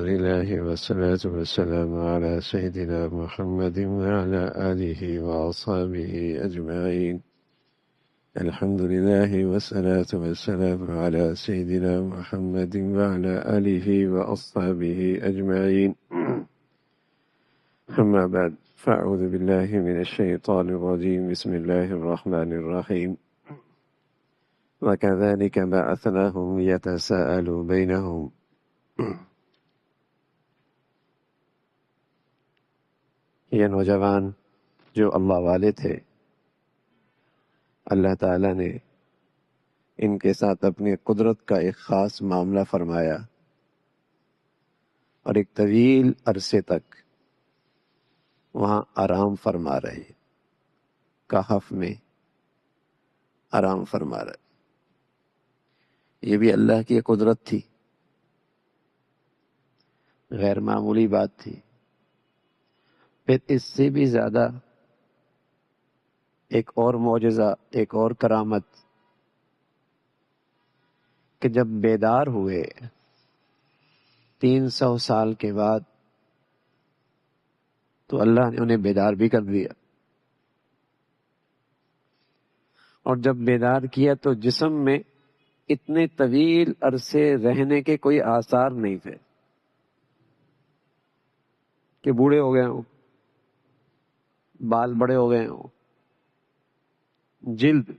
لله والصلاة والسلام على سيدنا محمد وعلى آله وأصحابه أجمعين. الحمد لله والصلاة والسلام على سيدنا محمد وعلى آله وأصحابه أجمعين. أما بعد فأعوذ بالله من الشيطان الرجيم. بسم الله الرحمن الرحيم. وكذلك بعثناهم يتساءلوا بينهم. یہ نوجوان جو اللہ والے تھے، اللہ تعالیٰ نے ان کے ساتھ اپنی قدرت کا ایک خاص معاملہ فرمایا اور ایک طویل عرصے تک وہاں آرام فرما رہے، کہف میں آرام فرما رہے. یہ بھی اللہ کی قدرت تھی، غیر معمولی بات تھی. پھر اس سے بھی زیادہ ایک اور معجزہ، ایک اور کرامت، کہ جب بیدار ہوئے 300 سال کے بعد تو اللہ نے انہیں بیدار بھی کر دیا. اور جب بیدار کیا تو جسم میں اتنے طویل عرصے رہنے کے کوئی آثار نہیں تھے کہ بوڑھے ہو گئے ہوں، بال بڑے ہو گئے ہوں، جلد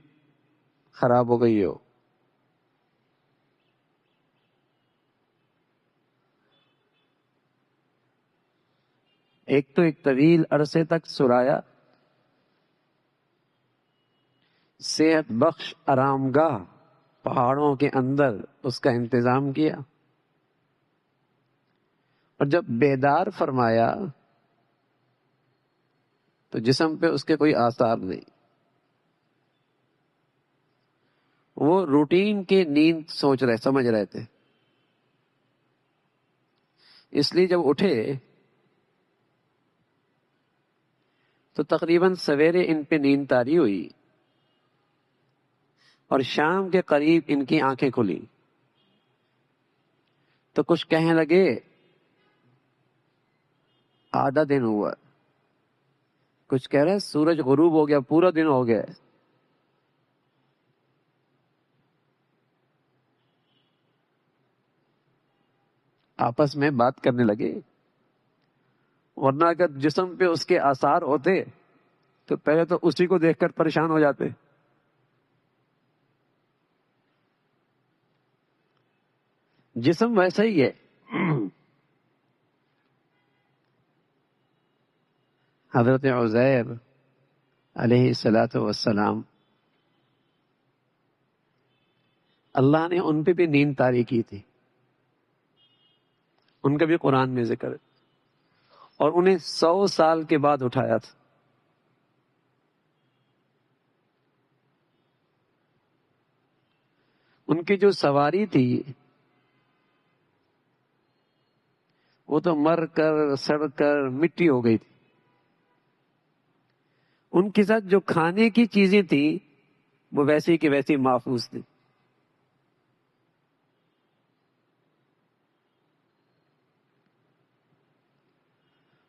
خراب ہو گئی ہو. ایک تو ایک طویل عرصے تک سرایا، صحت بخش آرام گاہ پہاڑوں کے اندر اس کا انتظام کیا، اور جب بیدار فرمایا تو جسم پہ اس کے کوئی آثار نہیں. وہ روٹین کے نیند سمجھ رہے تھے. اس لیے جب اٹھے تو تقریباً سویرے ان پہ نیند طاری ہوئی اور شام کے قریب ان کی آنکھیں کھلی تو کچھ کہنے لگے آدھا دن ہوا، کچھ کہہ رہے سورج غروب ہو گیا، پورا دن ہو گیا. آپس میں بات کرنے لگے، ورنہ اگر جسم پہ اس کے آثار ہوتے تو پہلے تو اسی کو دیکھ کر پریشان ہو جاتے. جسم ویسا ہی ہے. حضرت عزیر علیہ السلام اللہ نے ان پہ بھی نیند طاری کی تھی، ان کا بھی قرآن میں ذکر ہے، اور انہیں 100 سال کے بعد اٹھایا تھا. ان کی جو سواری تھی وہ تو مر کر سڑ کر مٹی ہو گئی تھی. ان کے ساتھ جو کھانے کی چیزیں تھیں وہ ویسی کی ویسی محفوظ تھی.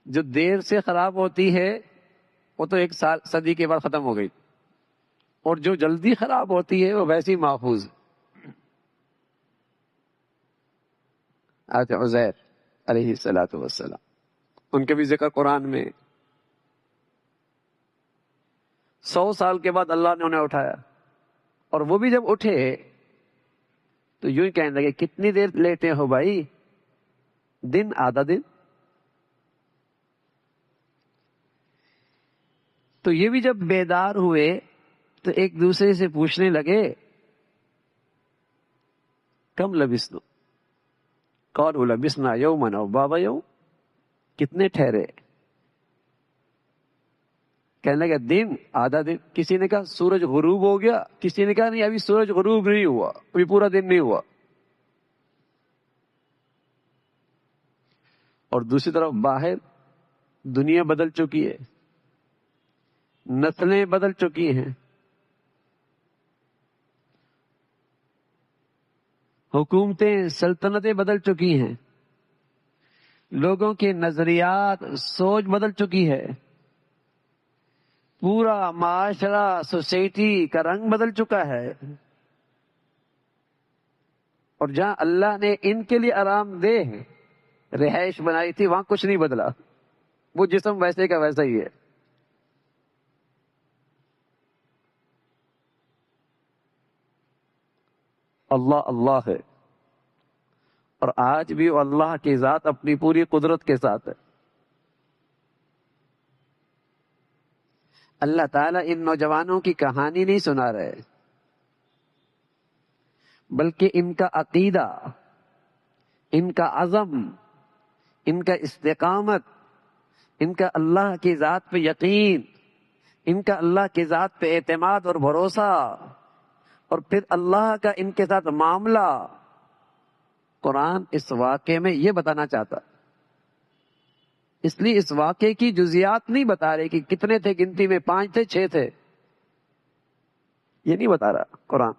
جو دیر سے خراب ہوتی ہے وہ تو ایک صدی کے بعد ختم ہو گئی، اور جو جلدی خراب ہوتی ہے وہ ویسی محفوظ. حضرت عزیر علیہ السلام ان کے بھی ذکر قرآن میں. 100 سال کے بعد اللہ نے انہیں اٹھایا، اور وہ بھی جب اٹھے تو یوں ہی کہنے لگے کتنی دیر لیٹے ہو بھائی، دن آدھا دن. تو یہ بھی جب بیدار ہوئے تو ایک دوسرے سے پوچھنے لگے کم لبثتم، قالوا لبثنا یوما او بعض یوم، کتنے ٹھہرے؟ کہنے لگا دن آدھا دن. کسی نے کہا سورج غروب ہو گیا، کسی نے کہا نہیں ابھی سورج غروب نہیں ہوا، ابھی پورا دن نہیں ہوا. اور دوسری طرف باہر دنیا بدل چکی ہے، نسلیں بدل چکی ہیں، حکومتیں، سلطنتیں بدل چکی ہیں. لوگوں کے نظریات، سوچ بدل چکی ہے، پورا معاشرہ، سوسائٹی کا رنگ بدل چکا ہے، اور جہاں اللہ نے ان کے لیے آرام دہ رہائش بنائی تھی وہاں کچھ نہیں بدلا، وہ جسم ویسے کا ویسا ہی ہے۔ اللہ اللہ ہے، اور آج بھی وہ اللہ کی ذات اپنی پوری قدرت کے ساتھ ہے۔ اللہ تعالیٰ ان نوجوانوں کی کہانی نہیں سنا رہے، بلکہ ان کا عقیدہ، ان کا عزم، ان کا استقامت، ان کا اللہ کی ذات پہ یقین، ان کا اللہ کی ذات پہ اعتماد اور بھروسہ، اور پھر اللہ کا ان کے ساتھ معاملہ، قرآن اس واقعے میں یہ بتانا چاہتا۔ اس لیے اس واقعے کی جزیات نہیں بتا رہے کہ کتنے تھے، گنتی میں 5 تھے 6 تھے، یہ نہیں بتا رہا قرآن۔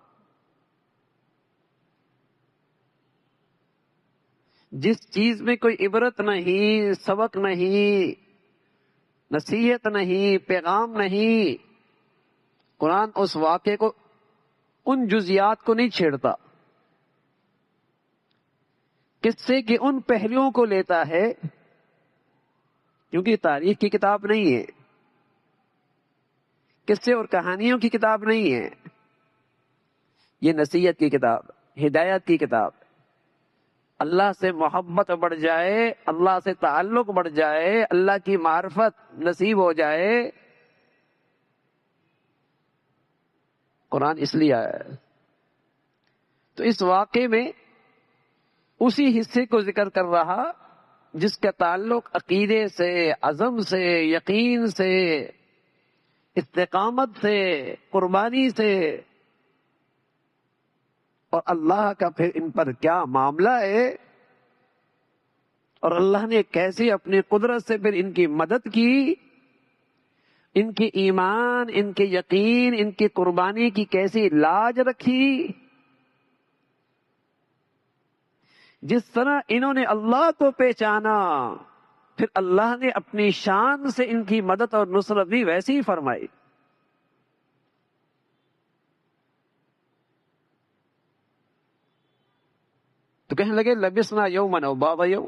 جس چیز میں کوئی عبرت نہیں، سبق نہیں، نصیحت نہیں، پیغام نہیں، قرآن اس واقعے کو، ان جزیات کو نہیں چھیڑتا، قصے کے ان پہلوؤں کو لیتا ہے، کیونکہ تاریخ کی کتاب نہیں ہے، قصے اور کہانیوں کی کتاب نہیں ہے، یہ نصیحت کی کتاب، ہدایت کی کتاب۔ اللہ سے محبت بڑھ جائے، اللہ سے تعلق بڑھ جائے، اللہ کی معرفت نصیب ہو جائے، قرآن اس لیے آیا ہے۔ تو اس واقعے میں اسی حصے کو ذکر کر رہا جس کا تعلق عقیدے سے، عزم سے، یقین سے، استقامت سے، قربانی سے، اور اللہ کا پھر ان پر کیا معاملہ ہے، اور اللہ نے کیسے اپنی قدرت سے پھر ان کی مدد کی، ان کے ایمان، ان کے یقین، ان کی قربانی کی کیسی لاج رکھی، جس طرح انہوں نے اللہ کو پہچانا، پھر اللہ نے اپنی شان سے ان کی مدد اور نصرت بھی ویسی ہی فرمائی۔ تو کہنے لگے لبسنا یومن او بعض یوم،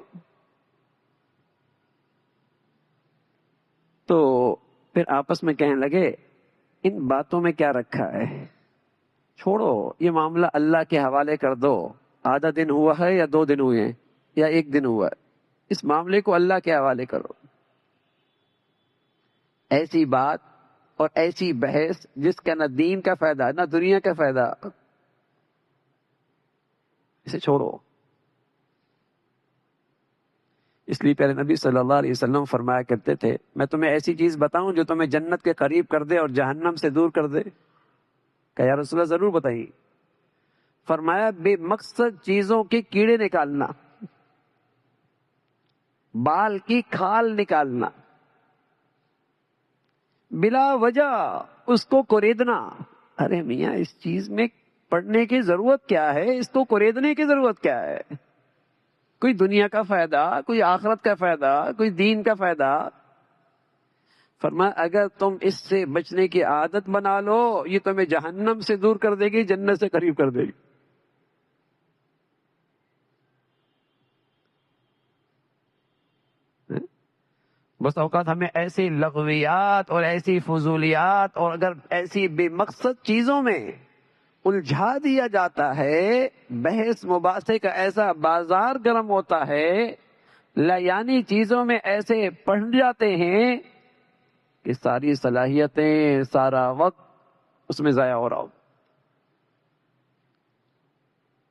تو پھر آپس میں کہنے لگے ان باتوں میں کیا رکھا ہے، چھوڑو یہ معاملہ اللہ کے حوالے کر دو، آدھا دن ہوا ہے یا 2 دن ہوئے ہیں یا 1 دن ہوا ہے، اس معاملے کو اللہ کے حوالے کرو۔ ایسی بات اور ایسی بحث جس کا نہ دین کا فائدہ نہ دنیا کا فائدہ، اسے چھوڑو۔ اس لیے پیارے نبی صلی اللہ علیہ وسلم فرمایا کرتے تھے میں تمہیں ایسی چیز بتاؤں جو تمہیں جنت کے قریب کر دے اور جہنم سے دور کر دے؟ کہ یا رسول اللہ ضرور بتائیے۔ فرمایا بے مقصد چیزوں کے کیڑے نکالنا، بال کی کھال نکالنا، بلا وجہ اس کو کوریدنا۔ ارے میاں اس چیز میں پڑھنے کی ضرورت کیا ہے، اس کو کوریدنے کی ضرورت کیا ہے؟ کوئی دنیا کا فائدہ، کوئی آخرت کا فائدہ، کوئی دین کا فائدہ؟ فرمایا اگر تم اس سے بچنے کی عادت بنا لو یہ تمہیں جہنم سے دور کر دے گی، جنت سے قریب کر دے گی۔ بس اوقات ہمیں ایسی لغویات اور ایسی فضولیات اور اگر ایسی بے مقصد چیزوں میں الجھا دیا جاتا ہے، بحث مباحثے کا ایسا بازار گرم ہوتا ہے، یعنی چیزوں میں ایسے پڑھ جاتے ہیں کہ ساری صلاحیتیں، سارا وقت اس میں ضائع ہو رہا ہو۔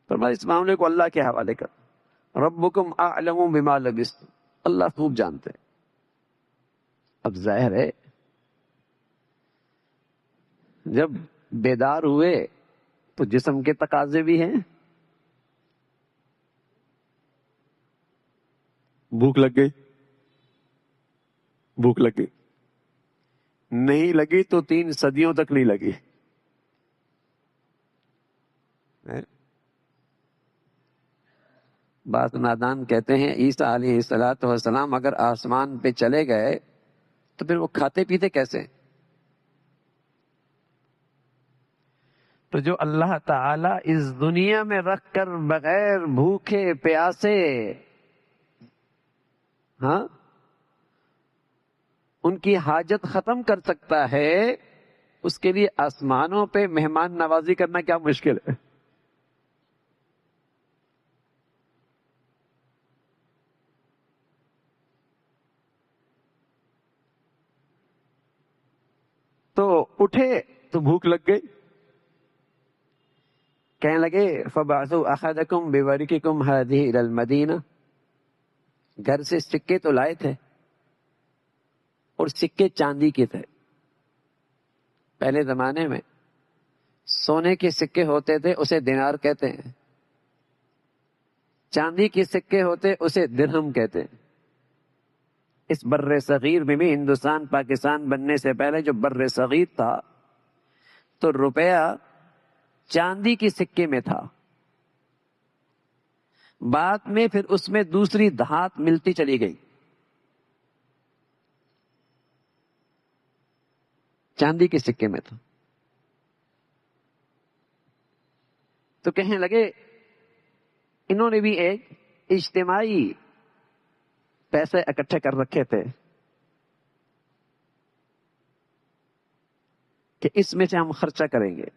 فرمایا اس معاملے کو اللہ کے حوالے کر، ربکم اعلم بما لبثتم، اللہ خوب جانتے ہیں۔ اب ظاہر ہے جب بیدار ہوئے تو جسم کے تقاضے بھی ہیں، بھوک لگ گئی، بھوک لگ گئی، نہیں لگی تو 3 صدیوں تک نہیں لگی۔ بعض نادان کہتے ہیں عیسیٰ علیہ الصلوۃ والسلام اگر آسمان پہ چلے گئے تو پھر وہ کھاتے پیتے کیسے؟ تو جو اللہ تعالی اس دنیا میں رکھ کر بغیر بھوکے پیاسے ہاں ان کی حاجت ختم کر سکتا ہے، اس کے لیے آسمانوں پہ مہمان نوازی کرنا کیا مشکل ہے؟ تو اٹھے تو بھوک لگ گئی، کہنے لگے فَبَعْثُوا أَحَدَكُمْ بِوَرِقِكُمْ هَٰذِهِ إِلَى الْمَدِينَةِ، گھر سے سکے تو لائے تھے اور سکے چاندی کے تھے۔ پہلے زمانے میں سونے کے سکے ہوتے تھے، اسے دینار کہتے ہیں، چاندی کے سکے ہوتے اسے درہم کہتے ہیں۔ اس بر صغیر میں بھی ہندوستان پاکستان بننے سے پہلے جو بر صغیر تھا تو روپیہ چاندی کے سکے میں تھا، بعد میں پھر اس میں دوسری دھات ملتی چلی گئی، چاندی کے سکے میں تھا۔ تو کہنے لگے انہوں نے بھی ایک اجتماعی پیسے اکٹھے کر رکھے تھے کہ اس میں سے ہم خرچہ کریں گے۔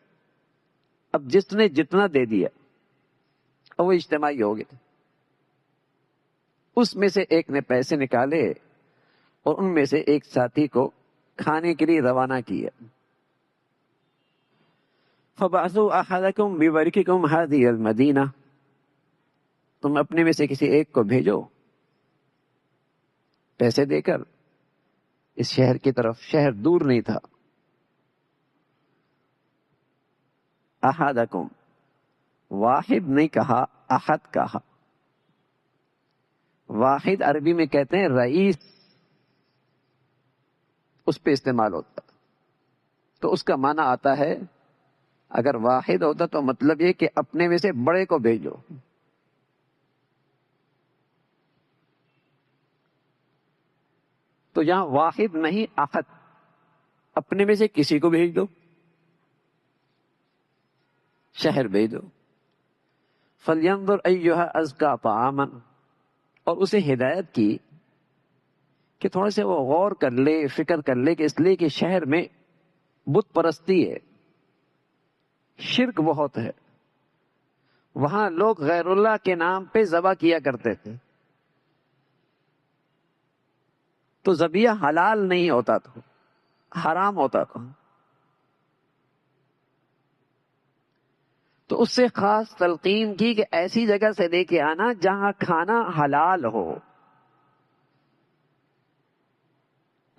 اب جس نے جتنا دے دیا اب وہ اجتماعی ہو گئے، اس میں سے ایک نے پیسے نکالے اور ان میں سے ایک ساتھی کو کھانے کے لیے روانہ کیا۔ فَبَعْثُوا أَحَدَكُمْ بِوَرِقِكُمْ هَٰذِهِ الْمَدِينَةِ، تم اپنے میں سے کسی ایک کو بھیجو پیسے دے کر اس شہر کی طرف، شہر دور نہیں تھا۔ احدکم، واحد نہیں کہا، احد کہا۔ واحد عربی میں کہتے ہیں رئیس، اس پہ استعمال ہوتا تو اس کا معنی آتا ہے، اگر واحد ہوتا تو مطلب یہ کہ اپنے میں سے بڑے کو بھیجو۔ تو یہاں واحد نہیں احد، اپنے میں سے کسی کو بھیج دو، شہر بھیج دو۔ فَلْيَنظُرْ أَيُّهَا أَزْكَىٰ طَعَامًا، اور اسے ہدایت کی کہ تھوڑے سے وہ غور کر لے، فکر کر لے کہ اس لیے کہ شہر میں بت پرستی ہے، شرک بہت ہے، وہاں لوگ غیر اللہ کے نام پہ ذبح کیا کرتے تھے، تو ذبیحہ حلال نہیں ہوتا تھا، حرام ہوتا تھا۔ تو اس سے خاص تلقین کی کہ ایسی جگہ سے لے کے آنا جہاں کھانا حلال ہو۔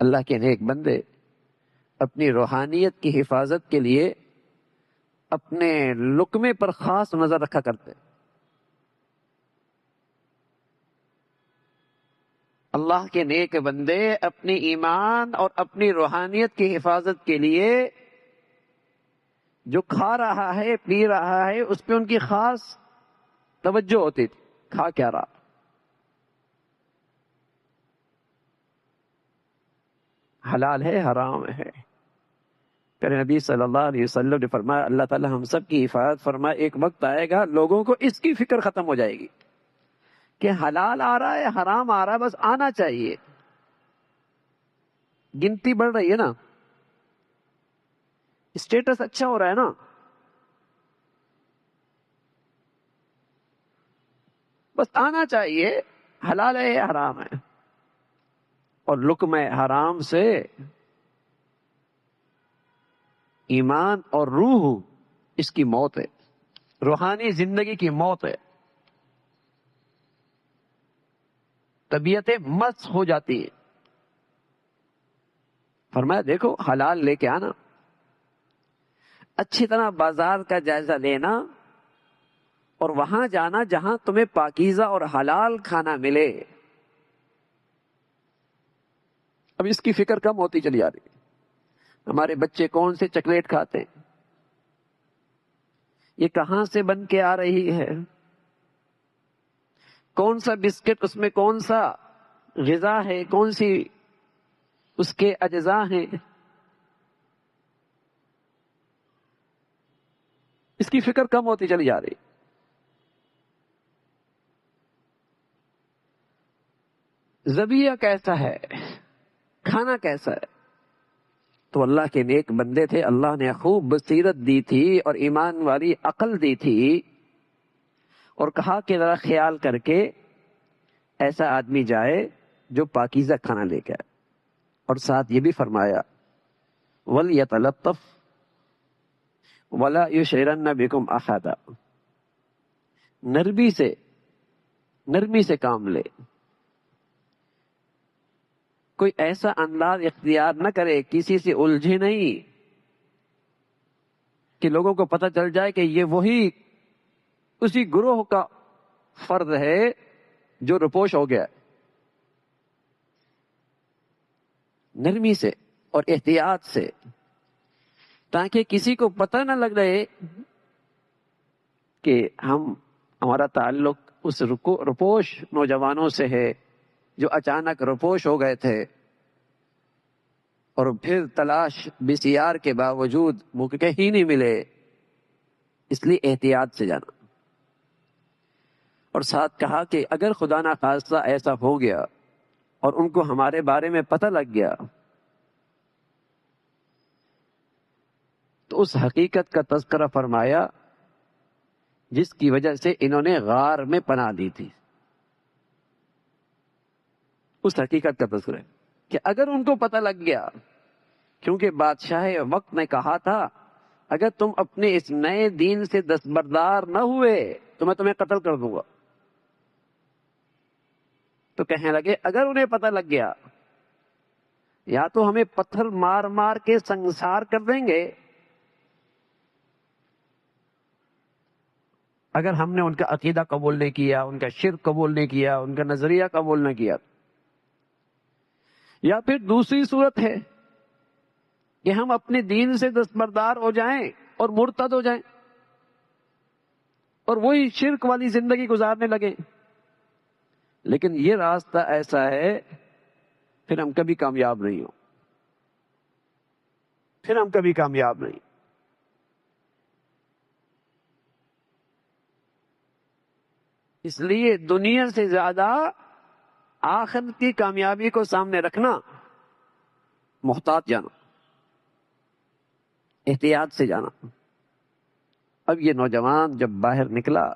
اللہ کے نیک بندے اپنی روحانیت کی حفاظت کے لیے اپنے لقمے پر خاص نظر رکھا کرتے۔ اللہ کے نیک بندے اپنی ایمان اور اپنی روحانیت کی حفاظت کے لیے جو کھا رہا ہے پی رہا ہے اس پہ ان کی خاص توجہ ہوتی تھی، کھا کیا رہا، حلال ہے حرام ہے۔ پیارے نبی صلی اللہ علیہ وسلم نے فرمایا اللہ تعالی ہم سب کی حفاظت فرمائے، ایک وقت آئے گا لوگوں کو اس کی فکر ختم ہو جائے گی کہ حلال آ رہا ہے حرام آ رہا ہے، بس آنا چاہیے۔ گنتی بڑھ رہی ہے نا، اسٹیٹس اچھا ہو رہا ہے نا، بس آنا چاہیے، حلال ہے حرام ہے۔ اور لقمہ حرام سے ایمان اور روح اس کی موت ہے، روحانی زندگی کی موت ہے، طبیعتیں مست ہو جاتی ہیں۔ فرمایا دیکھو حلال لے کے آنا، اچھی طرح بازار کا جائزہ لینا اور وہاں جانا جہاں تمہیں پاکیزہ اور حلال کھانا ملے۔ اب اس کی فکر کم ہوتی چلی جا رہی ہے۔ ہمارے بچے کون سے چاکلیٹ کھاتے ہیں، یہ کہاں سے بن کے آ رہی ہے، کون سا بسکٹ، اس میں کون سا غذا ہے، کون سی اس کے اجزاء ہیں، اس کی فکر کم ہوتی چلی جا رہی. ذبیحہ کیسا ہے، کھانا کیسا ہے. تو اللہ کے نیک بندے تھے، اللہ نے خوب بصیرت دی تھی اور ایمان والی عقل دی تھی، اور کہا کہ ذرا خیال کر کے ایسا آدمی جائے جو پاکیزہ کھانا لے کے آئے. اور ساتھ یہ بھی فرمایا وَلْيَتَلَطَّفْ وَلَا يُشْعِرَنَّ بِكُمْ أَحَدًا، نرمی سے کام لے، کوئی ایسا انداز اختیار نہ کرے، کسی سے الجھے نہیں کہ لوگوں کو پتہ چل جائے کہ یہ وہی اسی گروہ کا فرد ہے جو روپوش ہو گیا. نرمی سے اور احتیاط سے، تاکہ کسی کو پتہ نہ لگ رہے کہ ہمارا تعلق اس روپوش نوجوانوں سے ہے جو اچانک روپوش ہو گئے تھے اور پھر تلاش بسیار کے باوجود موقع ہی نہیں ملے. اس لیے احتیاط سے جانا. اور ساتھ کہا کہ اگر خدا نہ خواستہ ایسا ہو گیا اور ان کو ہمارے بارے میں پتہ لگ گیا تو اس حقیقت کا تذکرہ فرمایا جس کی وجہ سے انہوں نے غار میں پناہ دی تھی. اس حقیقت کا تذکرہ کہ اگر ان کو پتہ لگ گیا، کیونکہ بادشاہ وقت نے کہا تھا اگر تم اپنے اس نئے دین سے دستبردار نہ ہوئے تو میں تمہیں قتل کر دوں گا. تو کہنے لگے اگر انہیں پتہ لگ گیا یا تو ہمیں پتھر مار مار کے سنسار کر دیں گے اگر ہم نے ان کا عقیدہ قبول نہیں کیا، ان کا شرک قبول نہیں کیا، ان کا نظریہ قبول نہیں کیا، یا پھر دوسری صورت ہے کہ ہم اپنے دین سے دستبردار ہو جائیں اور مرتد ہو جائیں اور وہی شرک والی زندگی گزارنے لگیں. لیکن یہ راستہ ایسا ہے پھر ہم کبھی کامیاب نہیں ہوں، پھر ہم کبھی کامیاب نہیں. اس لیے دنیا سے زیادہ آخرت کی کامیابی کو سامنے رکھنا، محتاط جانا، احتیاط سے جانا. اب یہ نوجوان جب باہر نکلا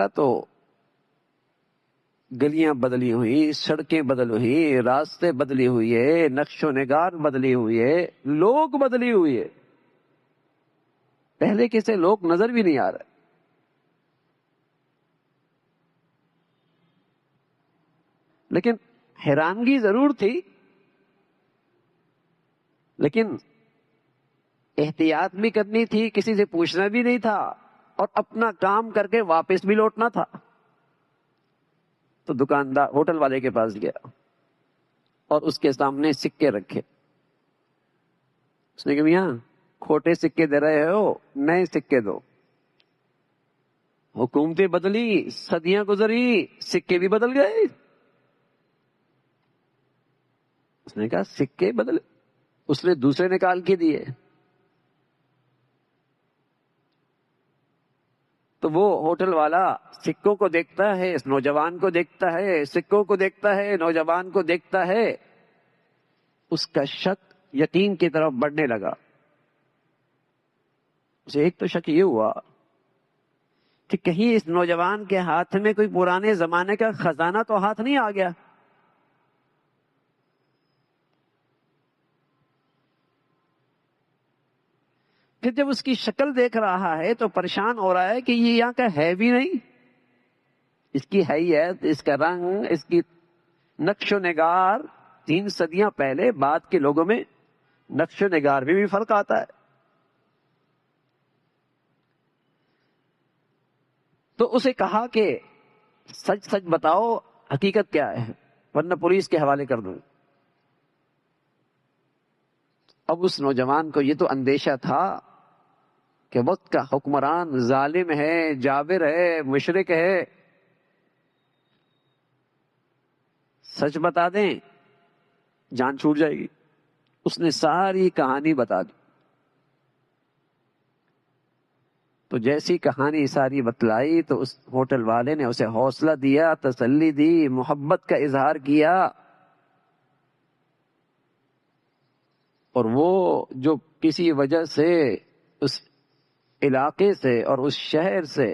تو گلیاں بدلی ہوئی، سڑکیں بدل ہوئی، راستے بدلی ہوئی ہے، نقش و نگار بدلی ہوئی ہے، لوگ بدلی ہوئی ہے. پہلے کیسے لوگ نظر بھی نہیں آ رہے. لیکن حیرانگی ضرور تھی، لیکن احتیاط بھی کرنی تھی، کسی سے پوچھنا بھی نہیں تھا اور اپنا کام کر کے واپس بھی لوٹنا تھا. تو دکاندار ہوٹل والے کے پاس گیا اور اس کے سامنے سکے رکھے. اس نے کہا میاں کھوٹے سکے دے رہے ہو، نئے سکے دو. حکومتیں بدلی، صدیاں گزری، سکے بھی بدل گئے. اس نے کہا سکے بدلے. اس نے دوسرے نکال کے دیے. تو وہ ہوٹل والا سکوں کو دیکھتا ہے، اس نوجوان کو دیکھتا ہے، سکوں کو دیکھتا ہے، نوجوان کو دیکھتا ہے. اس کا شک یقین کی طرف بڑھنے لگا. اسے ایک تو شک یہ ہوا کہ کہیں اس نوجوان کے ہاتھ میں کوئی پرانے زمانے کا خزانہ تو ہاتھ نہیں آ گیا. پھر جب اس کی شکل دیکھ رہا ہے تو پریشان ہو رہا ہے کہ یہ یہاں کا ہے بھی نہیں. اس کی حیت، اس کا رنگ، اس کی نقش و نگار 3 صدیاں پہلے، بعد کے لوگوں میں نقش و نگار میں بھی فرق آتا ہے. تو اسے کہا کہ سچ سچ بتاؤ حقیقت کیا ہے ورنہ پولیس کے حوالے کر دوں. اب اس نوجوان کو یہ تو اندیشہ تھا کہ وقت کا حکمران ظالم ہے، جابر ہے، مشرک ہے، سچ بتا دیں جان چھوٹ جائے گی۔ اس نے ساری کہانی بتا دی۔ تو جیسی کہانی ساری بتلائی تو اس ہوٹل والے نے اسے حوصلہ دیا، تسلی دی، محبت کا اظہار کیا، اور وہ جو کسی وجہ سے اس علاقے سے اور اس شہر سے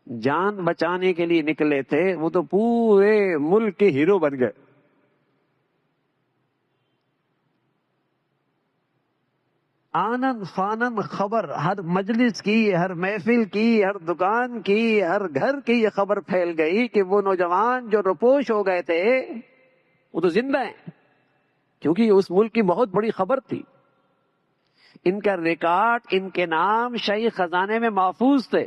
جان بچانے کے لیے نکلے تھے، وہ تو پورے ملک کے ہیرو بن گئے۔ آنن فانن خبر ہر مجلس کی، ہر محفل کی، ہر دکان کی، ہر گھر کی یہ خبر پھیل گئی کہ وہ نوجوان جو روپوش ہو گئے تھے وہ تو زندہ ہیں، کیونکہ یہ اس ملک کی بہت بڑی خبر تھی۔ ان کا ریکارڈ، ان کے نام شاہی خزانے میں محفوظ تھے،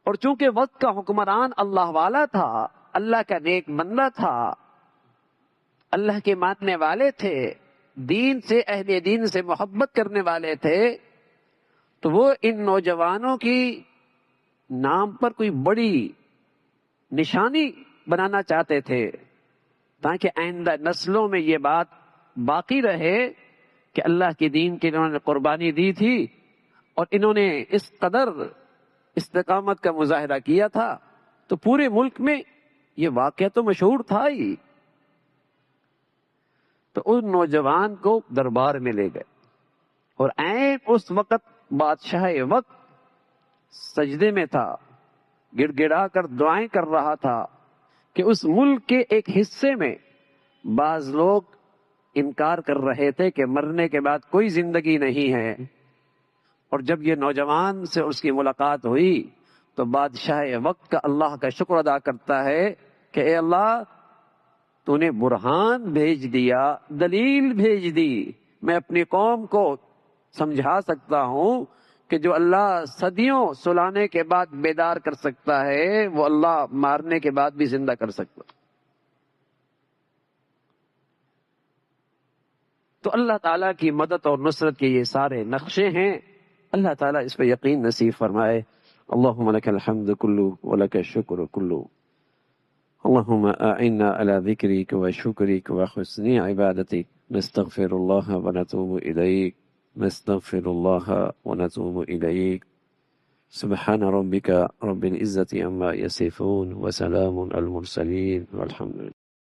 اور چونکہ وقت کا حکمران اللہ والا تھا، اللہ کا نیک بندہ تھا، اللہ کے ماننے والے تھے، دین سے، اہل دین سے محبت کرنے والے تھے، تو وہ ان نوجوانوں کی نام پر کوئی بڑی نشانی بنانا چاہتے تھے، تاکہ آئندہ نسلوں میں یہ بات باقی رہے کہ اللہ کے دین کی انہوں نے قربانی دی تھی، اور انہوں نے اس قدر استقامت کا مظاہرہ کیا تھا۔ تو پورے ملک میں یہ واقعہ تو مشہور تھا ہی۔ تو ان نوجوان کو دربار میں لے گئے، اور عین اس وقت بادشاہ وقت سجدے میں تھا، گڑ گڑا کر دعائیں کر رہا تھا کہ اس ملک کے ایک حصے میں بعض لوگ انکار کر رہے تھے کہ مرنے کے بعد کوئی زندگی نہیں ہے، اور جب یہ نوجوان سے اس کی ملاقات ہوئی تو بادشاہ وقت کا اللہ کا شکر ادا کرتا ہے کہ اے اللہ، تو نے برہان بھیج دیا، دلیل بھیج دی، میں اپنی قوم کو سمجھا سکتا ہوں کہ جو اللہ صدیوں سلانے کے بعد بیدار کر سکتا ہے وہ اللہ مارنے کے بعد بھی زندہ کر سکتا۔ تو اللہ تعالیٰ کی مدد اور نصرت کے یہ سارے نقشے ہیں، اللہ تعالیٰ اس پہ یقین نصیب فرمائے۔ اللہم لک الحمد کلو ولک الشکر کلو، اللہم اعنا علی ذکرک وشکرک وحسن عبادتک، نستغفر اللہ ونتوب الیک، نستغفر اللہ ونتوب الیک، سبحان ربک رب العزة عما یصفون وسلام علی المرسلین والحمد للہ۔